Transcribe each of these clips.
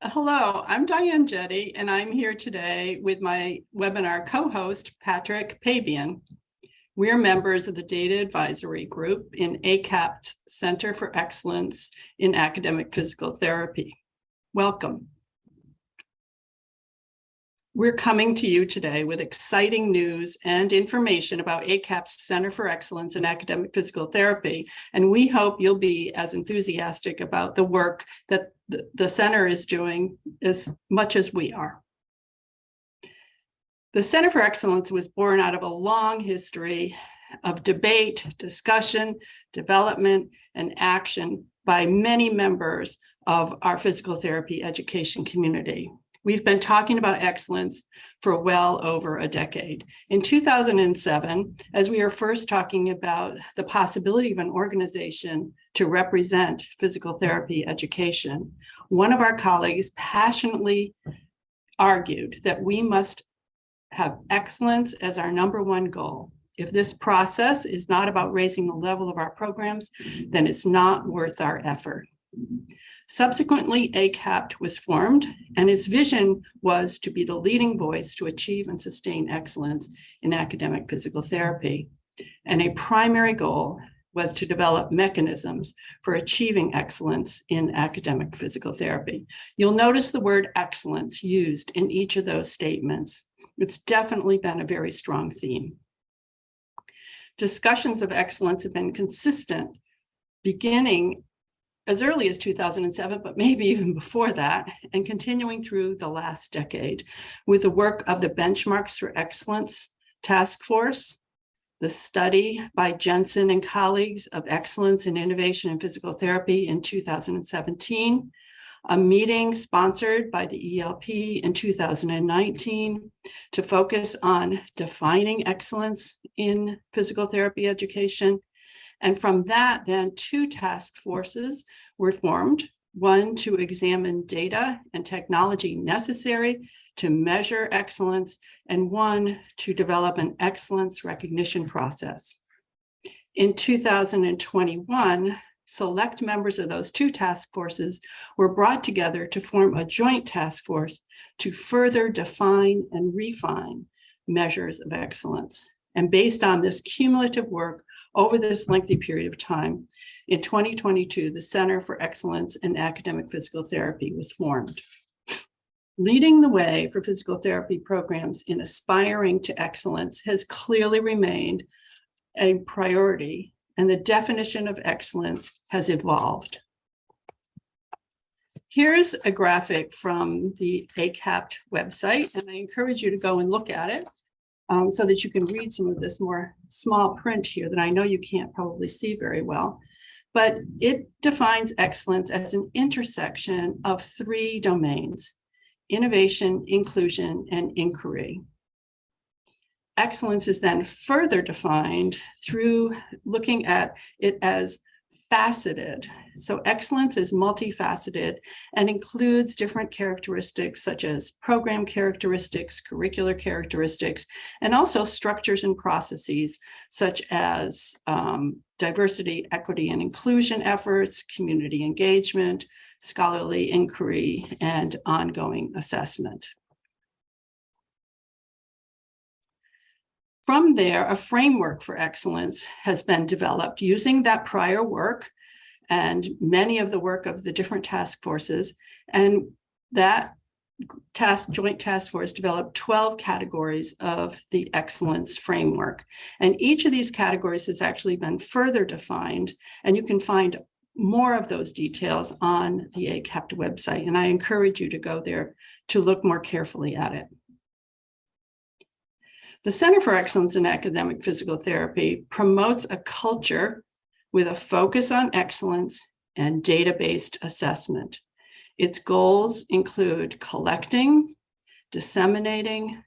Hello, I'm Diane Jetty, and I'm here today with my webinar co-host, Patrick Pabian. We're members of the Data Advisory Group in ACAPT Center for Excellence in Academic Physical Therapy. Welcome. We're coming to you today with exciting news and information about ACAPT Center for Excellence in Academic Physical Therapy, and we hope you'll be as enthusiastic about the work that the center is doing as much as we are. The Center for Excellence was born out of a long history of debate, discussion, development, and action by many members of our physical therapy education community. We've been talking about excellence for well over a decade. In 2007, as we were first talking about the possibility of an organization to represent physical therapy education, one of our colleagues passionately argued that we must have excellence as our #1 goal. If this process is not about raising the level of our programs, then it's not worth our effort. Subsequently, ACAPT was formed, and its vision was to be the leading voice to achieve and sustain excellence in academic physical therapy. And a primary goal was to develop mechanisms for achieving excellence in academic physical therapy. You'll notice the word excellence used in each of those statements. It's definitely been a very strong theme. Discussions of excellence have been consistent, beginning as early as 2007, but maybe even before that, and continuing through the last decade with the work of the Benchmarks for Excellence Task Force, the study by Jensen and colleagues of excellence and innovation in physical therapy in 2017, a meeting sponsored by the ELP in 2019 to focus on defining excellence in physical therapy education. And from that, then 2 task forces were formed, one to examine data and technology necessary to measure excellence, and one to develop an excellence recognition process. In 2021, select members of those 2 task forces were brought together to form a joint task force to further define and refine measures of excellence. And based on this cumulative work over this lengthy period of time, in 2022, the Center for Excellence in Academic Physical Therapy was formed. Leading the way for physical therapy programs in aspiring to excellence has clearly remained a priority, and the definition of excellence has evolved. Here's a graphic from the ACAPT website, and I encourage you to go and look at it so that you can read some of this more small print here that I know you can't probably see very well. But it defines excellence as an intersection of 3 domains: innovation, inclusion, and inquiry. Excellence is then further defined through looking at it as faceted. So excellence is multifaceted and includes different characteristics such as program characteristics, curricular characteristics, and also structures and processes such as diversity, equity, and inclusion efforts, community engagement, scholarly inquiry, and ongoing assessment. From there, a framework for excellence has been developed using that prior work and many of the work of the different task forces. And that joint task force developed 12 categories of the excellence framework. And each of these categories has actually been further defined, and you can find more of those details on the ACAPT website. And I encourage you to go there to look more carefully at it. The Center for Excellence in Academic Physical Therapy promotes a culture with a focus on excellence and data-based assessment. Its goals include collecting, disseminating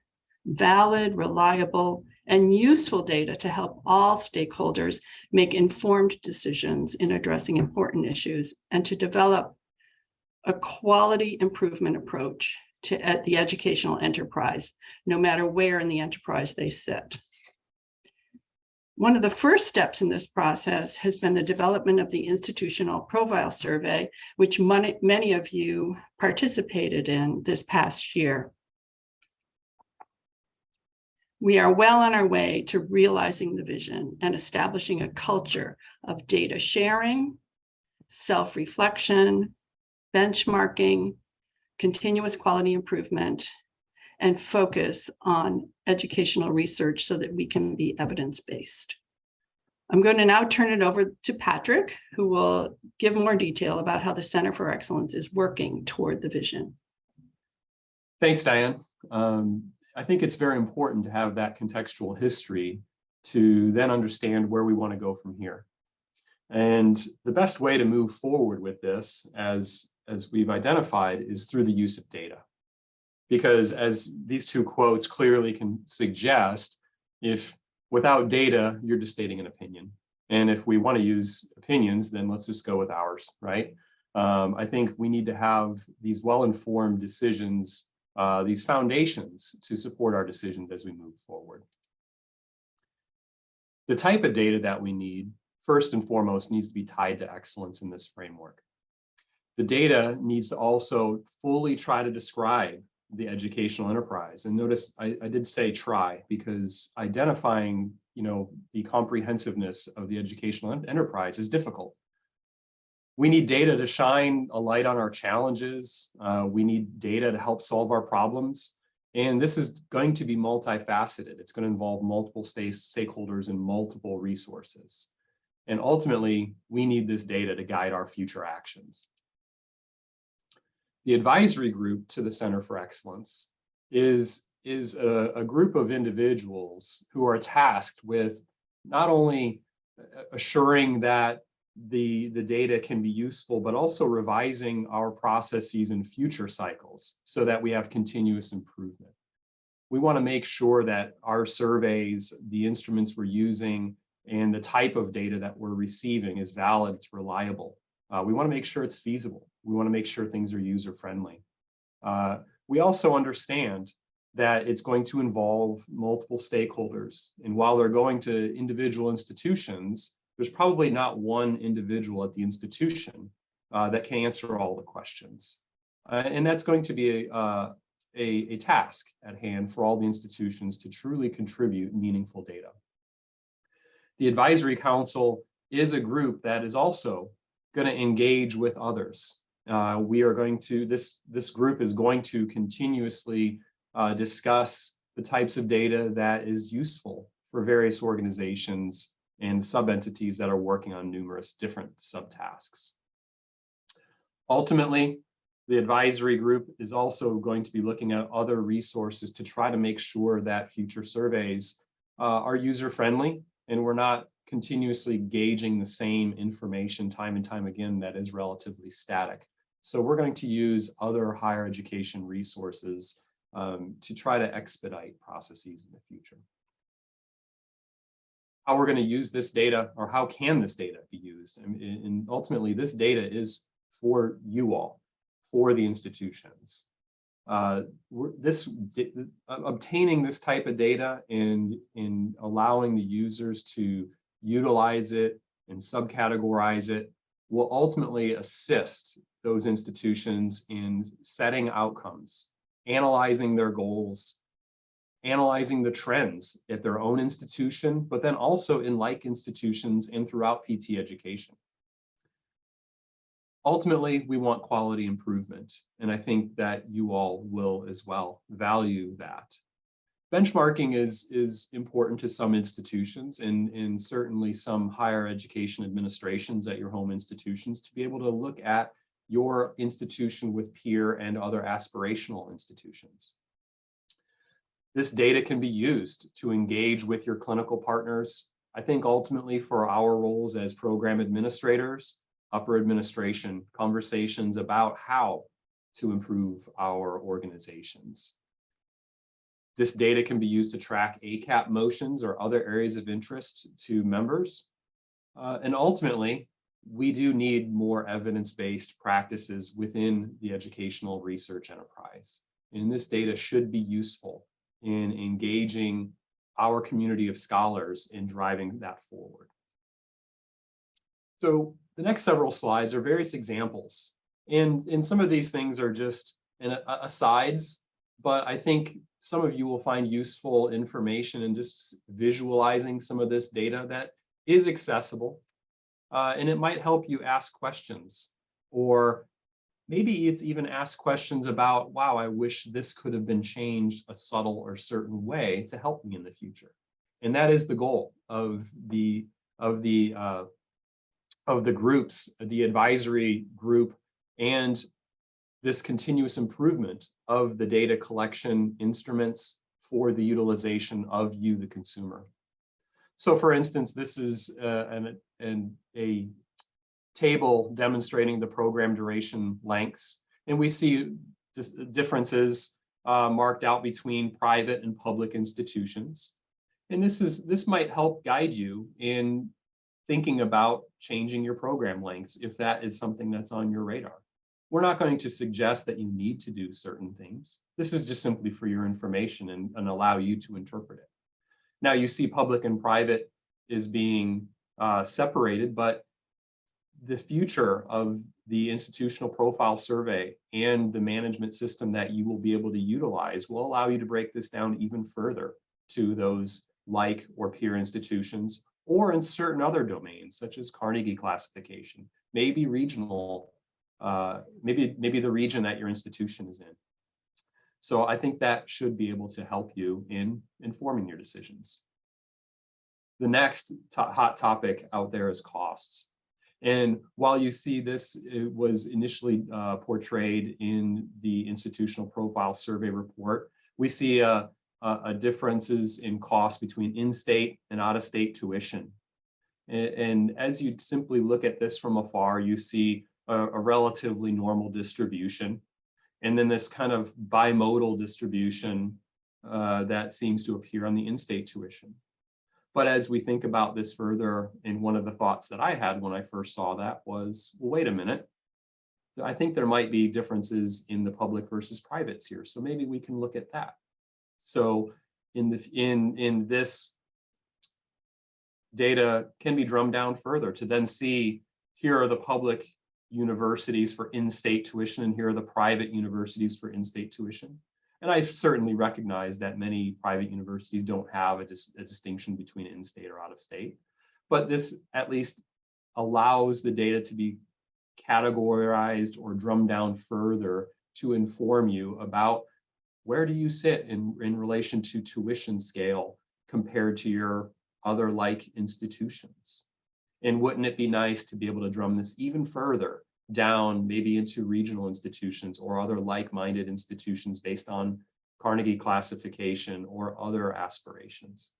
valid, reliable, and useful data to help all stakeholders make informed decisions in addressing important issues, and to develop a quality improvement approach to the educational enterprise, no matter where in the enterprise they sit. One of the first steps in this process has been the development of the institutional profile survey, which many of you participated in this past year. We are well on our way to realizing the vision and establishing a culture of data sharing, self-reflection, benchmarking, continuous quality improvement, and focus on educational research so that we can be evidence-based. I'm going to now turn it over to Patrick, who will give more detail about how the Center for Excellence is working toward the vision. Thanks, Diane. I think it's very important to have that contextual history to then understand where we want to go from here. And the best way to move forward with this, as we've identified, is through the use of data. Because as these two quotes clearly can suggest, if without data, you're just stating an opinion. And if we want to use opinions, then let's just go with ours, right? I think we need to have these well-informed decisions, these foundations to support our decisions as we move forward. The type of data that we need, first and foremost, needs to be tied to excellence in this framework. The data needs to also fully try to describe the educational enterprise. And notice I did say try, because identifying, the comprehensiveness of the educational enterprise is difficult. We need data to shine a light on our challenges. We need data to help solve our problems. And this is going to be multifaceted. It's going to involve multiple stakeholders and multiple resources. And ultimately, we need this data to guide our future actions. The advisory group to the Center for Excellence is a group of individuals who are tasked with not only assuring that the data can be useful, but also revising our processes in future cycles so that we have continuous improvement. We want to make sure that our surveys, the instruments we're using, and the type of data that we're receiving is valid, it's reliable. We want to make sure it's feasible. We want to make sure things are user-friendly. We also understand that it's going to involve multiple stakeholders. And while they're going to individual institutions, there's probably not one individual at the institution that can answer all the questions. And that's going to be a task at hand for all the institutions to truly contribute meaningful data. The Advisory Council is a group that is also going to engage with others. This group is going to continuously discuss the types of data that is useful for various organizations and sub-entities that are working on numerous different subtasks. Ultimately, the advisory group is also going to be looking at other resources to try to make sure that future surveys are user-friendly and we're not continuously gauging the same information time and time again that is relatively static. So we're going to use other higher education resources to try to expedite processes in the future. How we're going to use this data, or how can this data be used? And ultimately, this data is for you all, for the institutions. Obtaining this type of data and allowing the users to utilize it and subcategorize it will ultimately assist those institutions in setting outcomes, analyzing their goals, analyzing the trends at their own institution, but then also in like institutions and throughout PT education. Ultimately, we want quality improvement, and I think that you all will as well value that. Benchmarking is important to some institutions and certainly some higher education administrations at your home institutions to be able to look at your institution with peer and other aspirational institutions. This data can be used to engage with your clinical partners. I think ultimately for our roles as program administrators, upper administration, conversations about how to improve our organizations. This data can be used to track ACAPT motions or other areas of interest to members. And ultimately, we do need more evidence-based practices within the educational research enterprise. And this data should be useful in engaging our community of scholars in driving that forward. So the next several slides are various examples. And some of these things are just asides, but I think some of you will find useful information in just visualizing some of this data that is accessible. And it might help you ask questions, or maybe it's even ask questions about, wow, I wish this could have been changed a subtle or certain way to help me in the future. And that is the goal of the groups, the advisory group, and this continuous improvement of the data collection instruments for the utilization of you, the consumer. So for instance, this is a table demonstrating the program duration lengths. And we see differences marked out between private and public institutions. And this might help guide you in thinking about changing your program lengths if that is something that's on your radar. We're not going to suggest that you need to do certain things. This is just simply for your information and allow you to interpret it. Now you see public and private is being separated, but the future of the institutional profile survey and the management system that you will be able to utilize will allow you to break this down even further to those like or peer institutions, or in certain other domains, such as Carnegie classification, maybe regional, maybe the region that your institution is in. So I think that should be able to help you in informing your decisions. The next hot topic out there is costs. And while you see this, it was initially portrayed in the institutional profile survey report, we see differences in cost between in-state and out-of-state tuition. And as you simply look at this from afar, you see a relatively normal distribution, and then this kind of bimodal distribution that seems to appear on the in-state tuition. But as we think about this further, and one of the thoughts that I had when I first saw that was, well, wait a minute, I think there might be differences in the public versus privates here. So maybe we can look at that. So in this data can be drummed down further to then see, here are the public universities for in-state tuition, and here are the private universities for in-state tuition. And I certainly recognize that many private universities don't have a distinction between in-state or out-of-state, but this at least allows the data to be categorized or drummed down further to inform you about where do you sit in relation to tuition scale compared to your other like institutions. And wouldn't it be nice to be able to drum this even further down, maybe into regional institutions or other like-minded institutions based on Carnegie classification or other aspirations.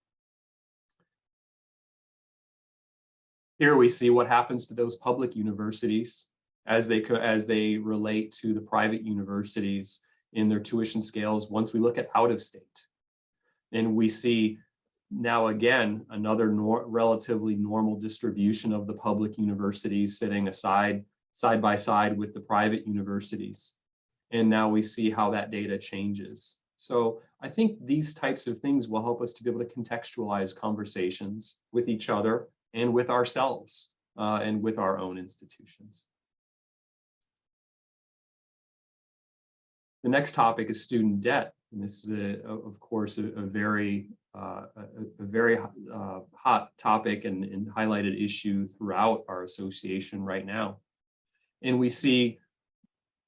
Here we see what happens to those public universities as they relate to the private universities in their tuition scales once we look at out of state. And we see now again another relatively normal distribution of the public universities sitting side by side with the private universities. And now we see how that data changes. So I think these types of things will help us to be able to contextualize conversations with each other and with ourselves and with our own institutions. The next topic is student debt. And this is, of course, a very hot topic and highlighted issue throughout our association right now. And we see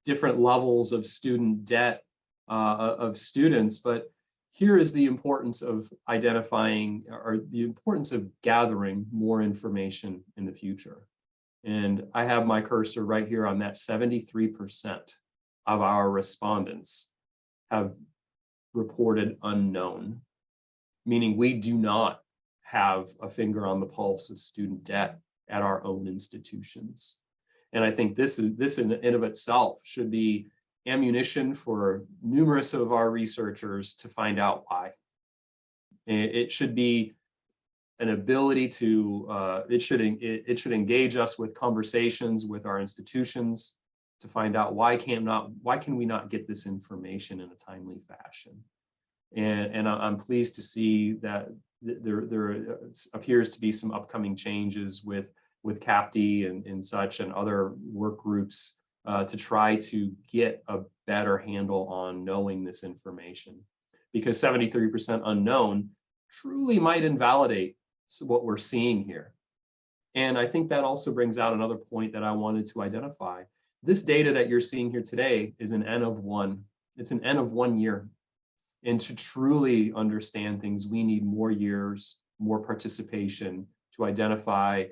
different levels of student debt of students, but here is the importance of identifying, or the importance of gathering more information in the future. And I have my cursor right here on that. 73% of our respondents have reported unknown, meaning we do not have a finger on the pulse of student debt at our own institutions. And I think this in and of itself should be ammunition for numerous of our researchers to find out why. It should be an ability to, it should engage us with conversations with our institutions to find out why can we not get this information in a timely fashion. And I'm pleased to see that there appears to be some upcoming changes with CAPT and such and other work groups to try to get a better handle on knowing this information, because 73% unknown truly might invalidate what we're seeing here. And I think that also brings out another point that I wanted to identify. This data that you're seeing here today is an N of 1. It's an N of 1 year. And to truly understand things, we need more years, more participation to identify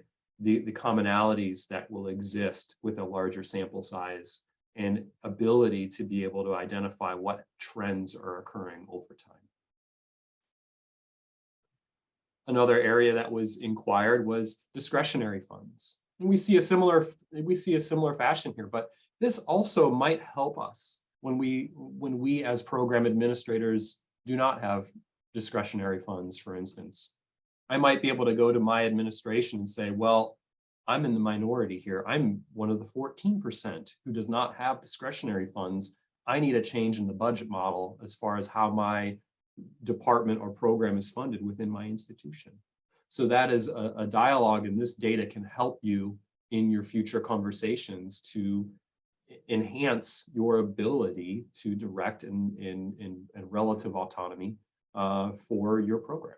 the commonalities that will exist with a larger sample size and ability to be able to identify what trends are occurring over time. Another area that was inquired was discretionary funds. And we see a similar fashion here, but this also might help us when we as program administrators do not have discretionary funds, for instance. I might be able to go to my administration and say, well, I'm in the minority here. I'm one of the 14% who does not have discretionary funds. I need a change in the budget model as far as how my department or program is funded within my institution. So that is a dialogue, and this data can help you in your future conversations to enhance your ability to direct in relative autonomy for your program.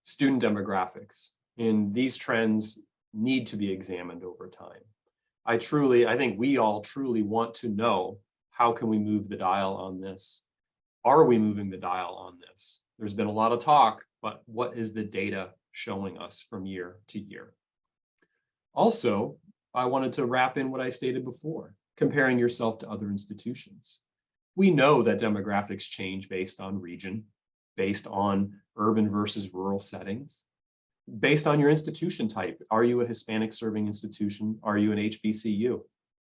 Student demographics, and these trends need to be examined over time. I think we all truly want to know, how can we move the dial on this? Are we moving the dial on this? There's been a lot of talk, but what is the data showing us from year to year? Also, I wanted to wrap in what I stated before, comparing yourself to other institutions. We know that demographics change based on region, based on urban versus rural settings, based on your institution type. Are you a Hispanic serving institution? Are you an HBCU?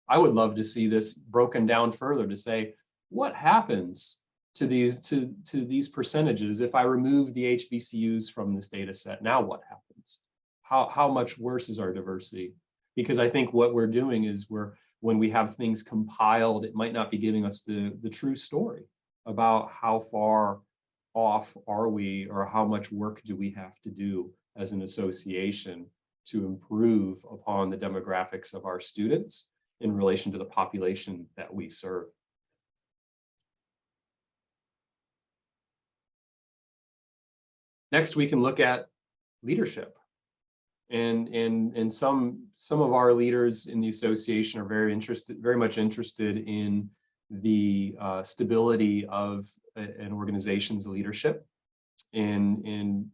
I would love to see this broken down further to say, what happens to these percentages if I remove the HBCUs from this data set? Now what happens? How much worse is our diversity? Because I think what we're doing is when we have things compiled, it might not be giving us the true story about how far off are we, or how much work do we have to do as an association to improve upon the demographics of our students in relation to the population that we serve. Next, we can look at leadership. And some of our leaders in the association are very much interested in the stability of an organization's leadership, in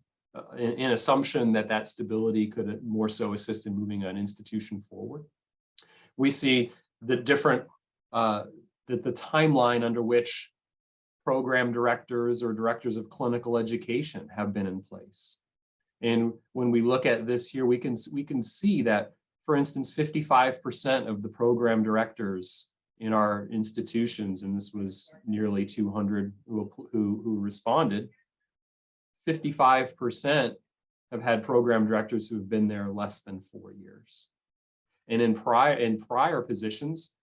assumption that stability could more so assist in moving an institution forward. We see the different the timeline under which program directors or directors of clinical education have been in place. And when we look at this here, we can see that, for instance, 55% of the program directors in our institutions, and this was nearly 200 who responded, 55% have had program directors who have been there less than 4 years. And in prior positions,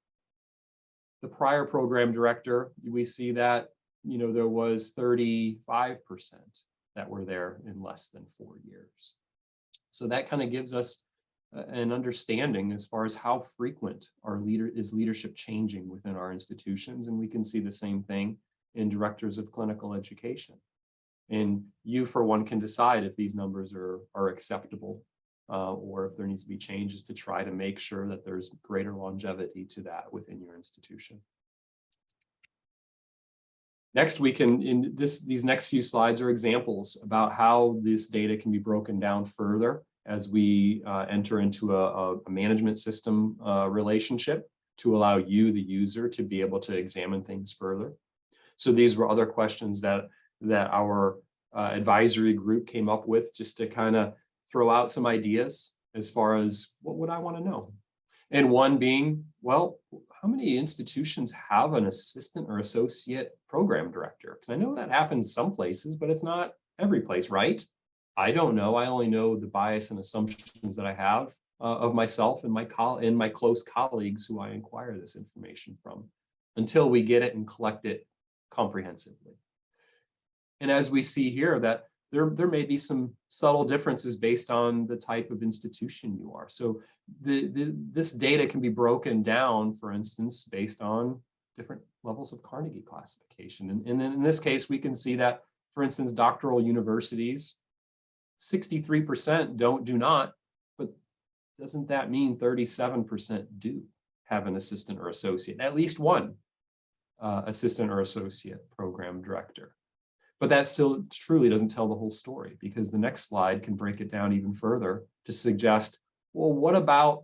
the prior program director, we see that there was 35% that were there in less than 4 years. So that kind of gives us an understanding as far as how frequent leadership changing within our institutions. And we can see the same thing in directors of clinical education. And you, for one, can decide if these numbers are acceptable or if there needs to be changes to try to make sure that there's greater longevity to that within your institution. Next, these next few slides are examples about how this data can be broken down further as we enter into a management system relationship to allow you, the user, to be able to examine things further. So these were other questions that our advisory group came up with, just to kind of throw out some ideas as far as what would I want to know. And one being, well, how many institutions have an assistant or associate program director? Because I know that happens some places, but it's not every place, right? I don't know. I only know the bias and assumptions that I have of myself and my close colleagues who I inquire this information from. until we get it and collect it comprehensively. And as we see here, that there may be some subtle differences based on the type of institution you are. So this data can be broken down, for instance, based on different levels of Carnegie classification. And then in this case, we can see that, for instance, doctoral universities, 63% do not, but doesn't that mean 37% do have an assistant or associate, at least one assistant or associate program director? But that still truly doesn't tell the whole story, because the next slide can break it down even further to suggest, well, what about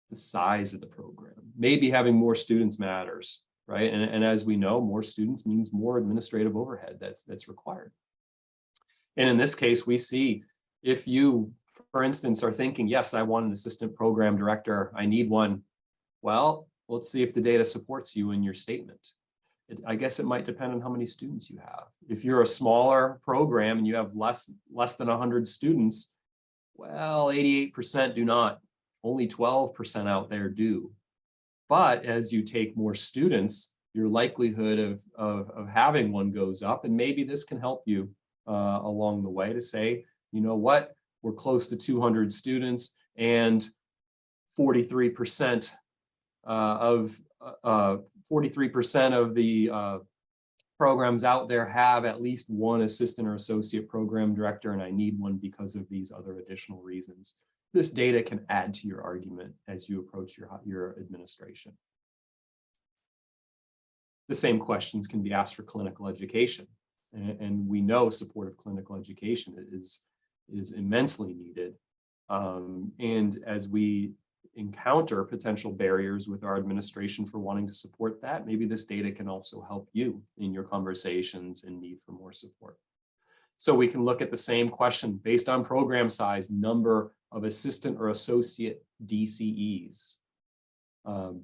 the size of the program? Maybe having more students matters, right? And as we know, more students means more administrative overhead that's required. And in this case, we see if you, for instance, are thinking, yes, I want an assistant program director, I need one. Well, let's see if the data supports you in your statement. I guess it might depend on how many students you have. If you're a smaller program and you have less than 100 students, well, 88% do not. Only 12% out there do. But as you take more students, your likelihood of having one goes up. And maybe this can help you along the way to say, you know what, we're close to 200 students and 43% of 43% of the programs out there have at least one assistant or associate program director, and I need one because of these other additional reasons. This data can add to your argument as you approach your administration. The same questions can be asked for clinical education, and we know supportive clinical education is immensely needed. And as we encounter potential barriers with our administration for wanting to support that, maybe this data can also help you in your conversations and need for more support. So we can look at the same question based on program size, number of assistant or associate DCEs, and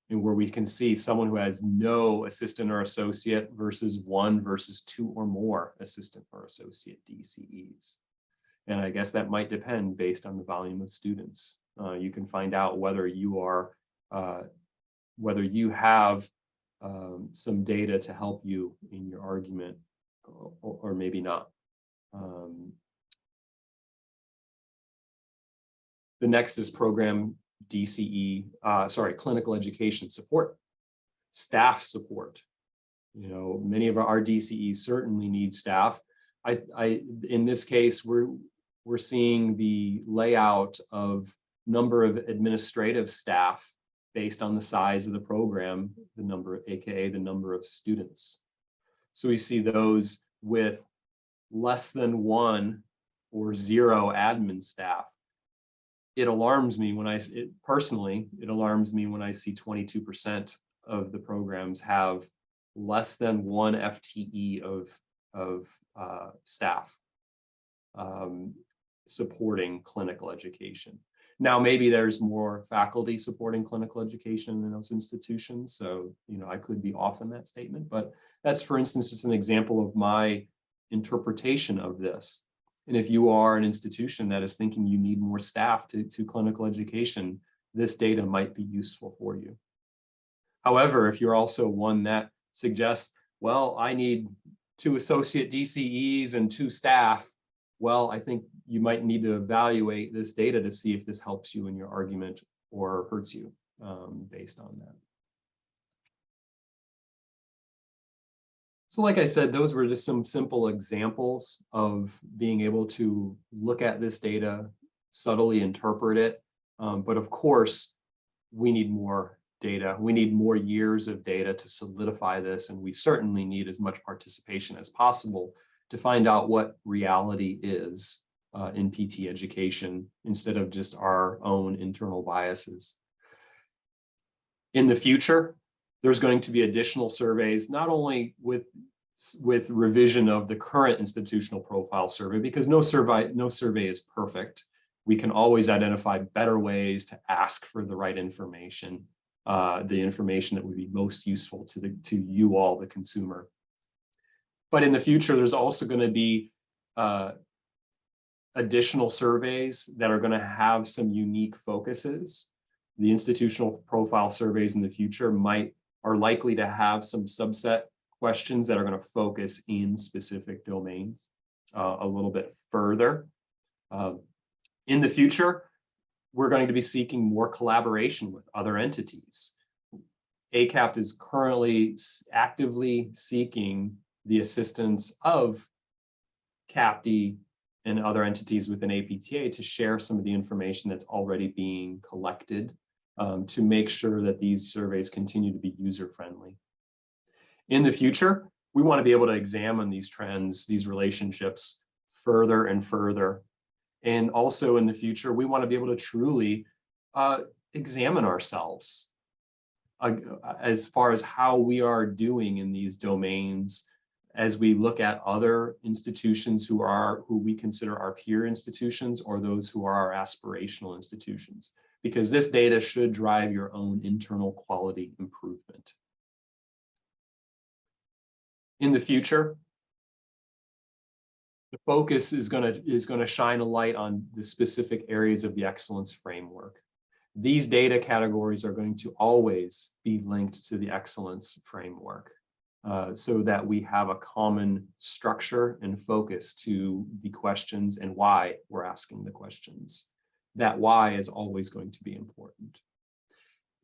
where we can see someone who has no assistant or associate versus one versus two or more assistant or associate DCEs. And I guess that might depend based on the volume of students. You can find out whether you are, whether you have some data to help you in your argument, or maybe not. The next is program DCE, clinical education support, staff support. You know, many of our DCEs certainly need staff. In this case, we're seeing the layout of number of administrative staff based on the size of the program, the number, AKA the number of students. So we see those with less than one or zero admin staff. It alarms me when personally, it alarms me when I see 22% of the programs have less than one FTE of staff supporting clinical education. Now, maybe there's more faculty supporting clinical education in those institutions. So, you know, I could be off in that statement, but that's, for instance, just an example of my interpretation of this. And if you are an institution that is thinking you need more staff to clinical education, this data might be useful for you. However, if you're also one that suggests, well, I need 2 associate DCEs and 2 staff, well, I think you might need to evaluate this data to see if this helps you in your argument or hurts you based on that. So like I said, those were just some simple examples of being able to look at this data, subtly interpret it. But of course, we need more data. We need more years of data to solidify this, and we certainly need as much participation as possible to find out what reality is in PT education instead of just our own internal biases. In the future, there's going to be additional surveys, not only with revision of the current institutional profile survey, because no survey is perfect. We can always identify better ways to ask for the right information, the information that would be most useful to you all, the consumer. But in the future, there's also going to be additional surveys that are going to have some unique focuses. The institutional profile surveys in the future might are likely to have some subset questions that are going to focus in specific domains a little bit further. In the future, we're going to be seeking more collaboration with other entities. ACAPT is currently actively seeking the assistance of CAPT and other entities within APTA to share some of the information that's already being collected to make sure that these surveys continue to be user-friendly. In the future, we want to be able to examine these trends, these relationships further and further. And also in the future, we want to be able to truly examine ourselves as far as how we are doing in these domains as we look at other institutions who we consider our peer institutions or those who are our aspirational institutions, because this data should drive your own internal quality improvement. In the future, the focus is going to shine a light on the specific areas of the excellence framework. These data categories are going to always be linked to the excellence framework so that we have a common structure and focus to the questions and why we're asking the questions. That why is always going to be important.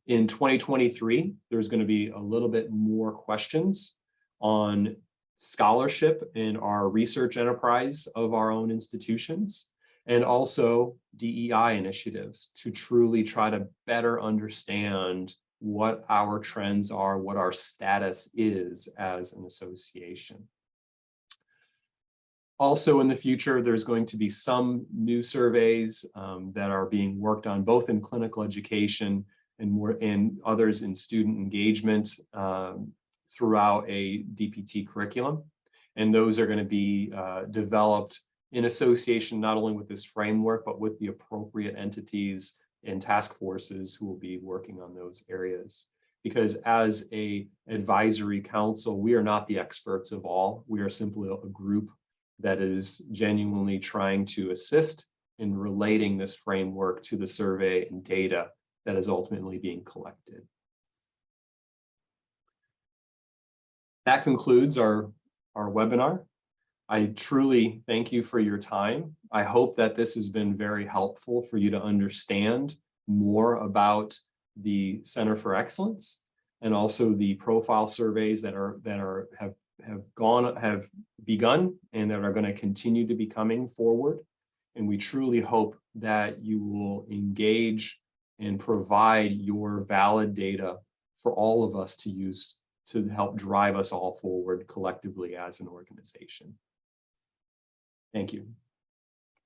In 2023, there's going to be a little bit more questions on scholarship in our research enterprise of our own institutions, and also DEI initiatives to truly try to better understand what our trends are, what our status is as an association. Also in the future, there's going to be some new surveys that are being worked on both in clinical education and others in student engagement throughout a DPT curriculum. And those are going to be developed in association not only with this framework, but with the appropriate entities and task forces who will be working on those areas. Because as an advisory council, we are not the experts of all. We are simply a group that is genuinely trying to assist in relating this framework to the survey and data that is ultimately being collected. That concludes our webinar. I truly thank you for your time. I hope that this has been very helpful for you to understand more about the Center for Excellence and also the profile surveys that have begun and that are going to continue to be coming forward. And we truly hope that you will engage and provide your valid data for all of us to use to help drive us all forward collectively as an organization. Thank you.